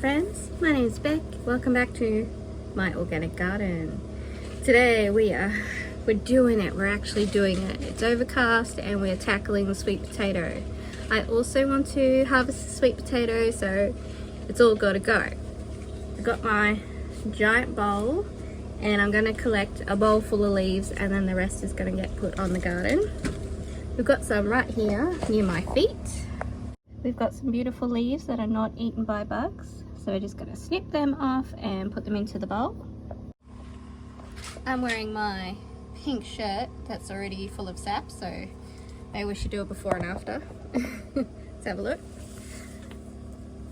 friends, my name is Beck. Welcome back to my organic garden. Today we're doing it. We're actually doing it. It's overcast and we're tackling the sweet potato. I also want to harvest the sweet potato, so it's all got to go. I've got my giant bowl and I'm going to collect a bowl full of leaves, and then the rest is going to get put on the garden. We've got some right here near my feet. We've got some beautiful leaves that are not eaten by bugs, so we're just going to snip them off and put them into the bowl. I'm wearing my pink shirt that's already full of sap, so maybe we should do a before and after. Let's have a look.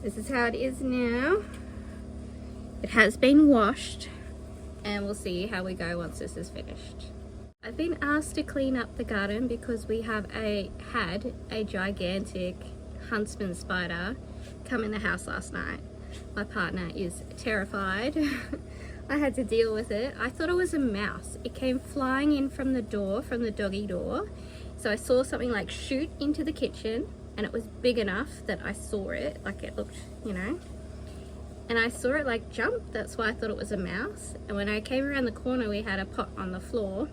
This is how it is now. It has been washed, and we'll see how we go once this is finished. I've been asked to clean up the garden because we have had a gigantic huntsman spider come in the house last night. My partner is terrified. I had to deal with it. I thought it was a mouse. It came flying in from the door, from the doggy door. So I saw something like shoot into the kitchen, and it was big enough that I saw it, like it looked, you know, and I saw it like jump. That's why I thought it was a mouse. And when I came around the corner, we had a pot on the floor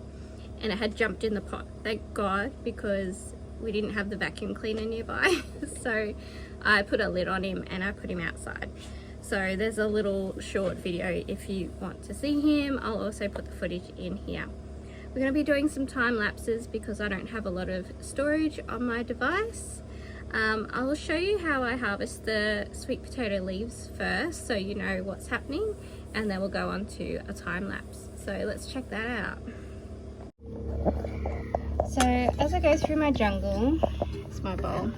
and it had jumped in the pot. Thank God, because we didn't have the vacuum cleaner nearby. So I put a lid on him and I put him outside. So there's a little short video if you want to see him. I'll also put the footage in here. We're going to be doing some time lapses because I don't have a lot of storage on my device. I'll show you how I harvest the sweet potato leaves first, so you know what's happening, and then we'll go on to a time lapse. So let's check that out. So as I go through my jungle, it's my bowl,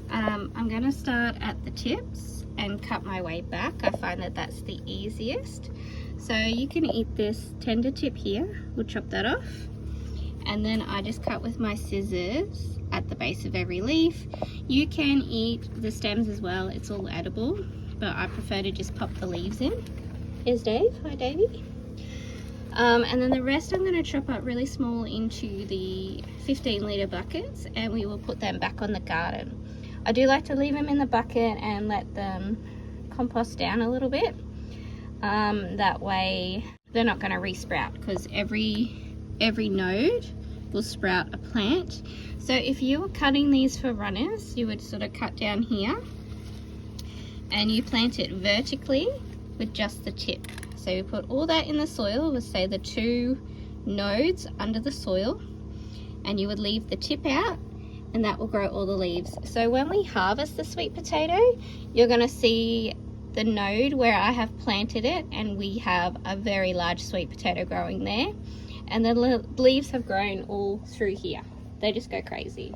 I'm going to start at the tips and cut my way back. I find that that's the easiest. So you can eat this tender tip here. We'll chop that off, and then I just cut with my scissors at the base of every leaf. You can eat the stems as well, it's all edible, but I prefer to just pop the leaves in. Here's Dave. Hi Davey. And then the rest I'm going to chop up really small into the 15-litre buckets, and we will put them back on the garden. I do like to leave them in the bucket and let them compost down a little bit. That way they're not going to re-sprout, because every node will sprout a plant. So if you were cutting these for runners, you would sort of cut down here and you plant it vertically with just the tip. So you put all that in the soil with, say, the 2 nodes under the soil, and you would leave the tip out, and that will grow all the leaves. So when we harvest the sweet potato, you're going to see the node where I have planted it, and we have a very large sweet potato growing there, and the leaves have grown all through here. They just go crazy.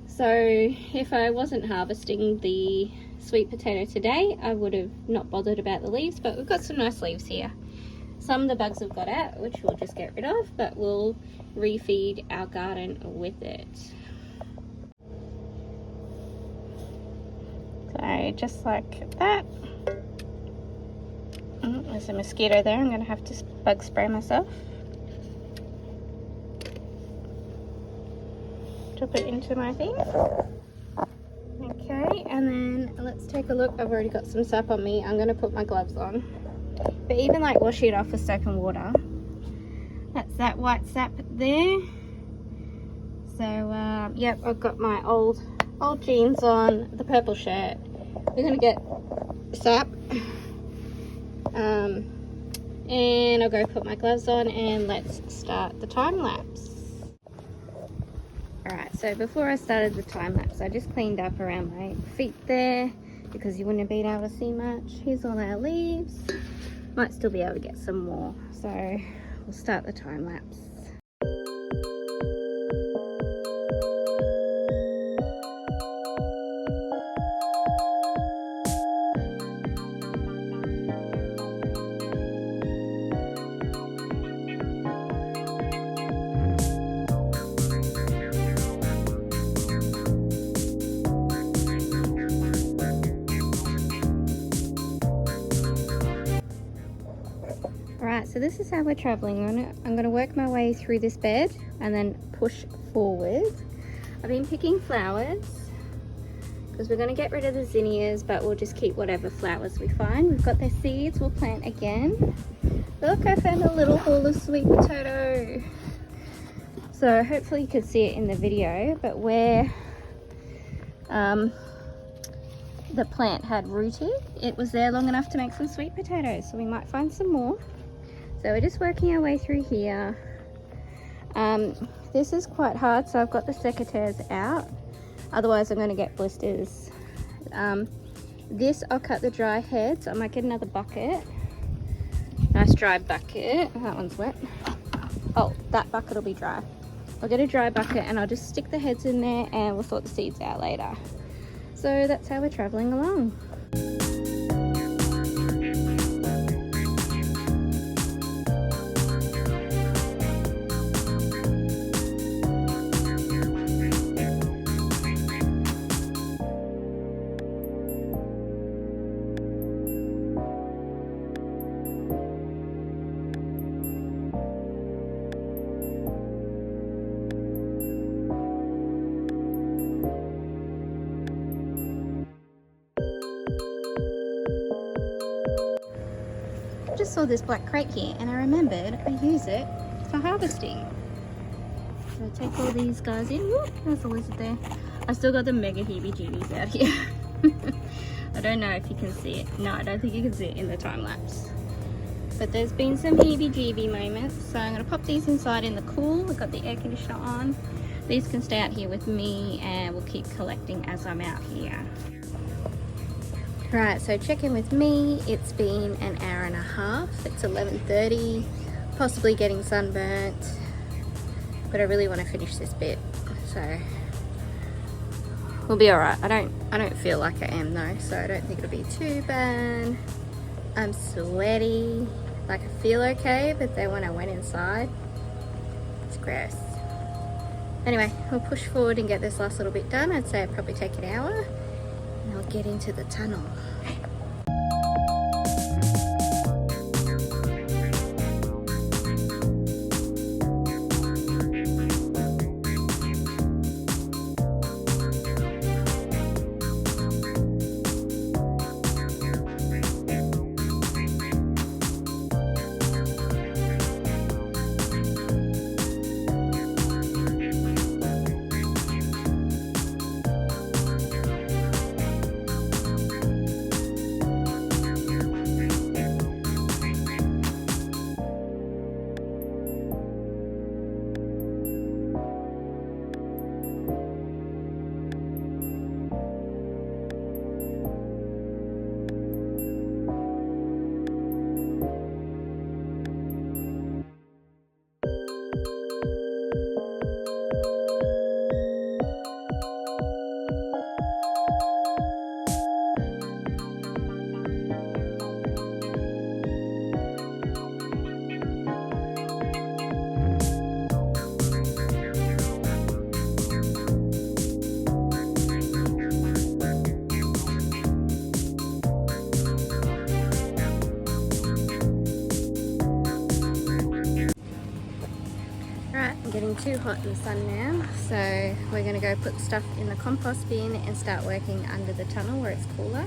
So if I wasn't harvesting the sweet potato today, I would have not bothered about the leaves, but we've got some nice leaves here. Some of the bugs have got out, which we'll just get rid of, but we'll refeed our garden with it. So just like that. There's a mosquito there. I'm going to have to bug spray myself. Drop it into my thing. Okay, and then let's take a look. I've already got some sap on me. I'm going to put my gloves on. But even like washing it off with soap and water, that's that white sap there. So yep, I've got my old jeans on, the purple shirt. We're going to get sap. And I'll go put my gloves on, and let's start the time lapse. Alright, so before I started the time lapse, I just cleaned up around my feet there because you wouldn't have been able to see much. Here's all our leaves. Might still be able to get some more, so we'll start the time lapse. Alright, so this is how we're traveling. I'm going to work my way through this bed and then push forward. I've been picking flowers because we're going to get rid of the zinnias, but we'll just keep whatever flowers we find. We've got their seeds, we'll plant again. Look, I found a little ball of sweet potato. So hopefully you can see it in the video, but where the plant had rooted, it was there long enough to make some sweet potatoes, so we might find some more. So we're just working our way through here. This is quite hard, so I've got the secateurs out, otherwise I'm going to get blisters. This I'll cut the dry heads. I might get another bucket, nice dry bucket. That one's wet. Oh, that bucket will be dry. I'll get a dry bucket and I'll just stick the heads in there and we'll sort the seeds out later. So that's how we're traveling along. I just saw this black crate here and I remembered I use it for harvesting. So take all these guys in. Whoop, there's a lizard there. I still got the mega heebie-jeebies out here. I don't know if you can see it. No, I don't think you can see it in the time lapse. But there's been some heebie-jeebie moments. So I'm going to pop these inside in the cool. I've got the air conditioner on. These can stay out here with me and we'll keep collecting as I'm out here. Right, so check in with me. It's been an hour and a half. It's 11:30, possibly getting sunburnt, but I really want to finish this bit, so we'll be all right. I don't feel like I am though, so I don't think it'll be too bad. I'm sweaty, like I feel okay, but then when I went inside, it's gross. Anyway, we'll push forward and get this last little bit done. I'd say it'd probably take an hour. And I'll get into the tunnel. Getting too hot in the sun now, so we're going to go put stuff in the compost bin and start working under the tunnel where it's cooler.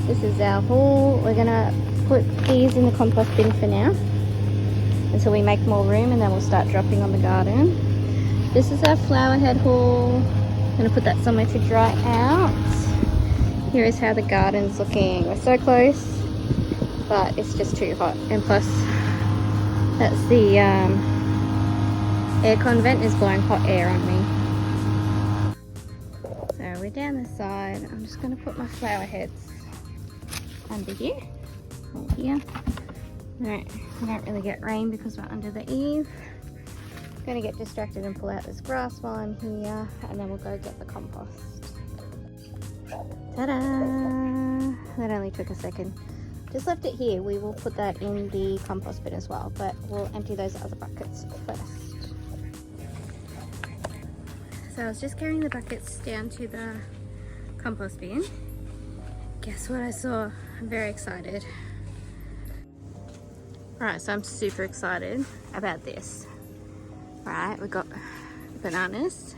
This is our haul. We're going to put these in the compost bin for now until we make more room, and then we'll start dropping on the garden. This is our flower head haul. I'm going to put that somewhere to dry out. Here is how the garden's looking. We're so close, but it's just too hot, and plus that's the aircon vent is blowing hot air on me. So we're down the side. I'm just going to put my flower heads under here, or here. We don't really get rain because we're under the eave. I'm going to get distracted and pull out this grass while I'm here, and then we'll go get the compost. Ta-da! That only took a second. Just left it here. We will put that in the compost bin as well, but we'll empty those other buckets first. So I was just carrying the buckets down to the compost bin. Guess what I saw? I'm very excited. Alright, so I'm super excited about this. Right, we've got bananas,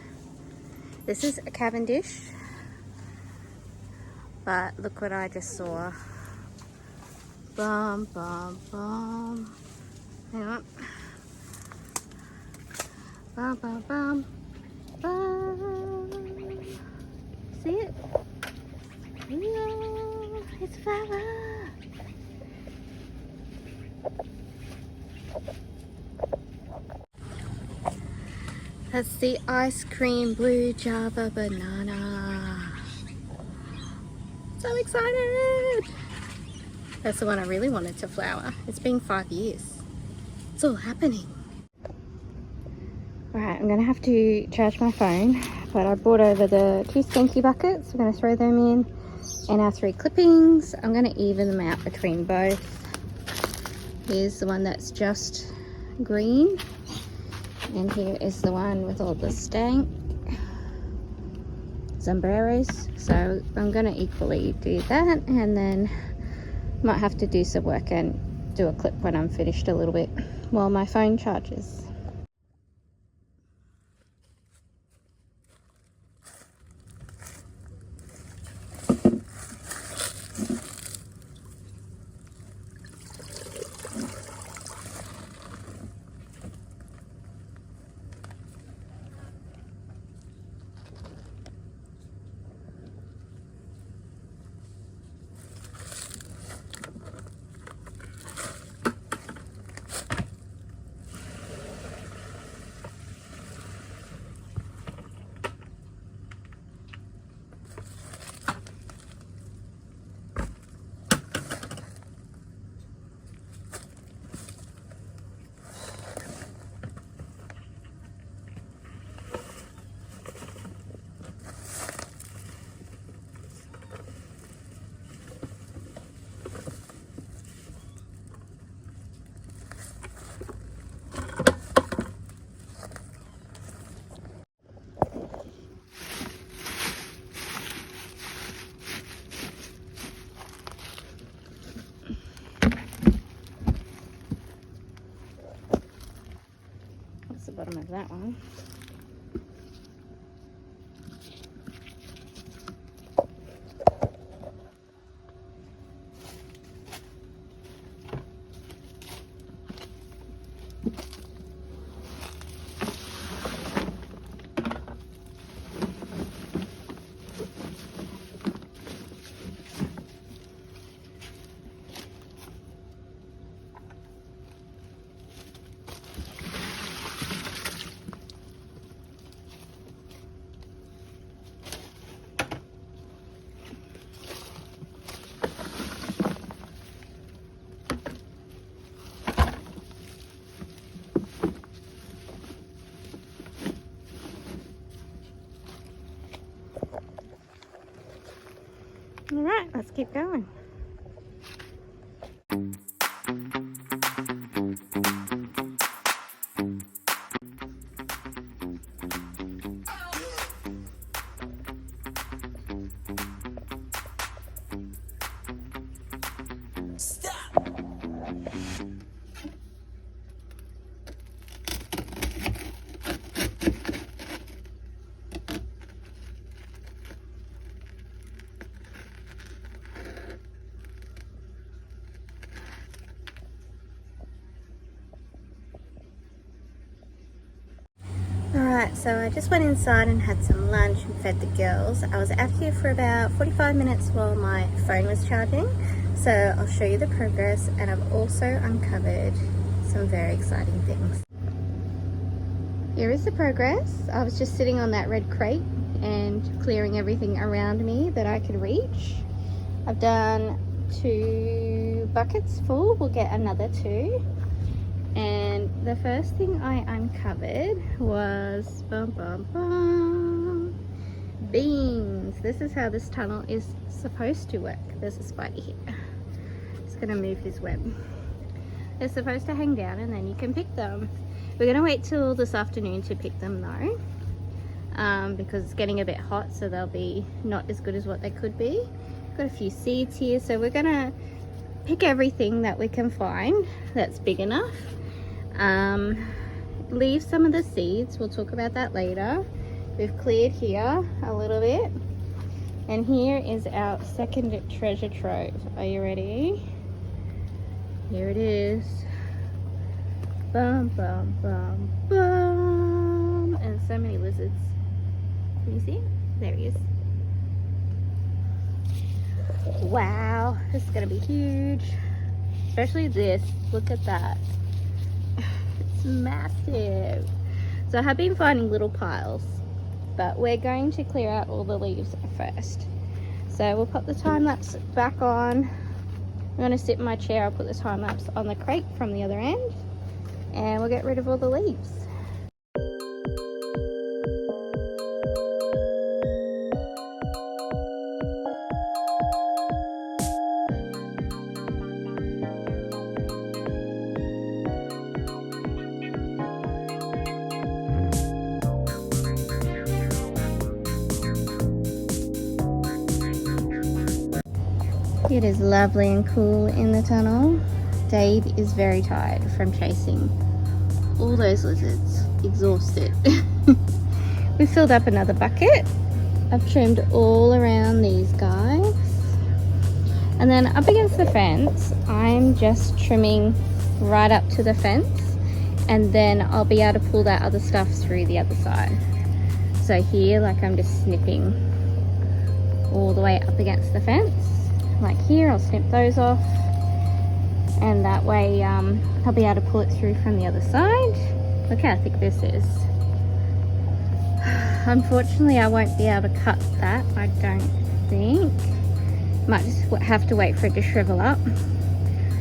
This is a Cavendish, but look what I just saw. Bum, bum, bum. Hang on. Bum, bum, bum, bum. See it? Yeah, it's a flower. That's the ice cream blue Java banana. So excited! That's the one I really wanted to flower. It's been 5 years. It's all happening. Alright, I'm gonna have to charge my phone, but I brought over the 2 skanky buckets. We're gonna throw them in and our 3 clippings. I'm gonna even them out between both. Here's the one that's just green, and here is the one with all the stank sombreros. So I'm gonna equally do that, and then might have to do some work and do a clip when I'm finished a little bit while my phone charges. That's the bottom of that one. All right, let's keep going. Alright, so I just went inside and had some lunch and fed the girls. I was out here for about 45 minutes while my phone was charging. So I'll show you the progress, and I've also uncovered some very exciting things. Here is the progress. I was just sitting on that red crate and clearing everything around me that I could reach. I've done 2 buckets full. We'll get another 2. And the first thing I uncovered was beans. This is how this tunnel is supposed to work. There's a spider here. Just gonna move his web. They're supposed to hang down and then you can pick them. We're gonna wait till this afternoon to pick them though, because it's getting a bit hot, so they'll be not as good as what they could be. Got a few seeds here, so we're gonna pick everything that we can find that's big enough. Leave some of the seeds, we'll talk about that later, We've cleared here a little bit. And here is our second treasure trove. Are you ready? Here it is. Bum, bum, bum, bum. And so many lizards. Can you see? There he is. Wow, this is gonna be huge. Especially this. Look at that. It's massive. So I have been finding little piles, but we're going to clear out all the leaves first. So we'll put the time lapse back on. I'm gonna sit in my chair. I'll put the time lapse on the crate from the other end, and we'll get rid of all the leaves. It is lovely and cool in the tunnel. Dave is very tired from chasing all those lizards. Exhausted. We filled up another bucket. I've trimmed all around these guys. And then up against the fence, I'm just trimming right up to the fence. And then I'll be able to pull that other stuff through the other side. So here, like, I'm just snipping all the way up against the fence. Like here, I'll snip those off, and that way I'll be able to pull it through from the other side. Look how thick this is. Unfortunately, I won't be able to cut that, I don't think. Might just have to wait for it to shrivel up,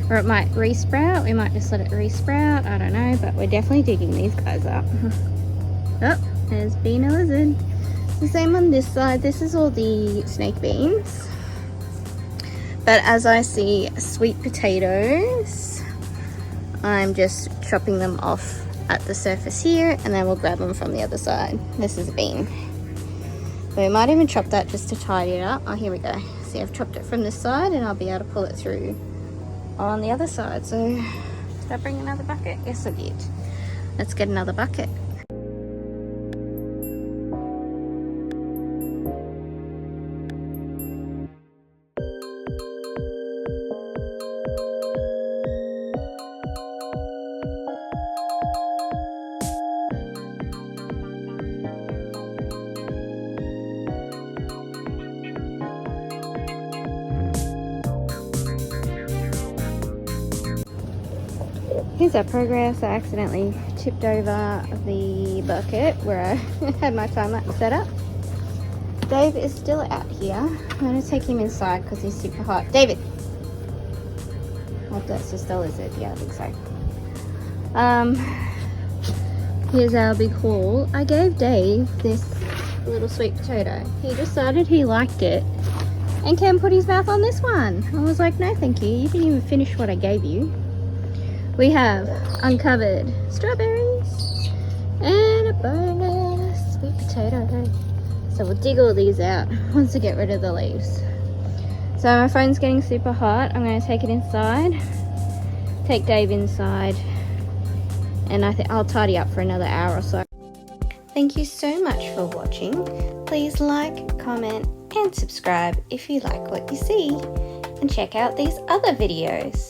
or it might resprout. We might just let it resprout, I don't know, but we're definitely digging these guys up. Oh, there's been a lizard. The same on this side. This is all the snake beans. But as I see sweet potatoes, I'm just chopping them off at the surface here, and then we'll grab them from the other side. This is a bean. We might even chop that just to tidy it up. Oh, here we go. See, I've chopped it from this side, and I'll be able to pull it through on the other side. So, did I bring another bucket? Yes, I did. Let's get another bucket. Here's our progress. I accidentally tipped over the bucket where I had my time lapse set up. Dave is still out here. I'm going to take him inside because he's super hot. David! Oh, that's just a lizard. Yeah, I think so. Here's our big haul. I gave Dave this little sweet potato. He decided he liked it and Cam put his mouth on this one. I was like, no thank you. You didn't even finish what I gave you. We have uncovered strawberries and a bonus sweet potato. So we'll dig all these out once we get rid of the leaves. So my phone's getting super hot. I'm going to take it inside, take Dave inside, and I think I'll tidy up for another hour or so. Thank you so much for watching. Please like, comment, and subscribe if you like what you see. And check out these other videos.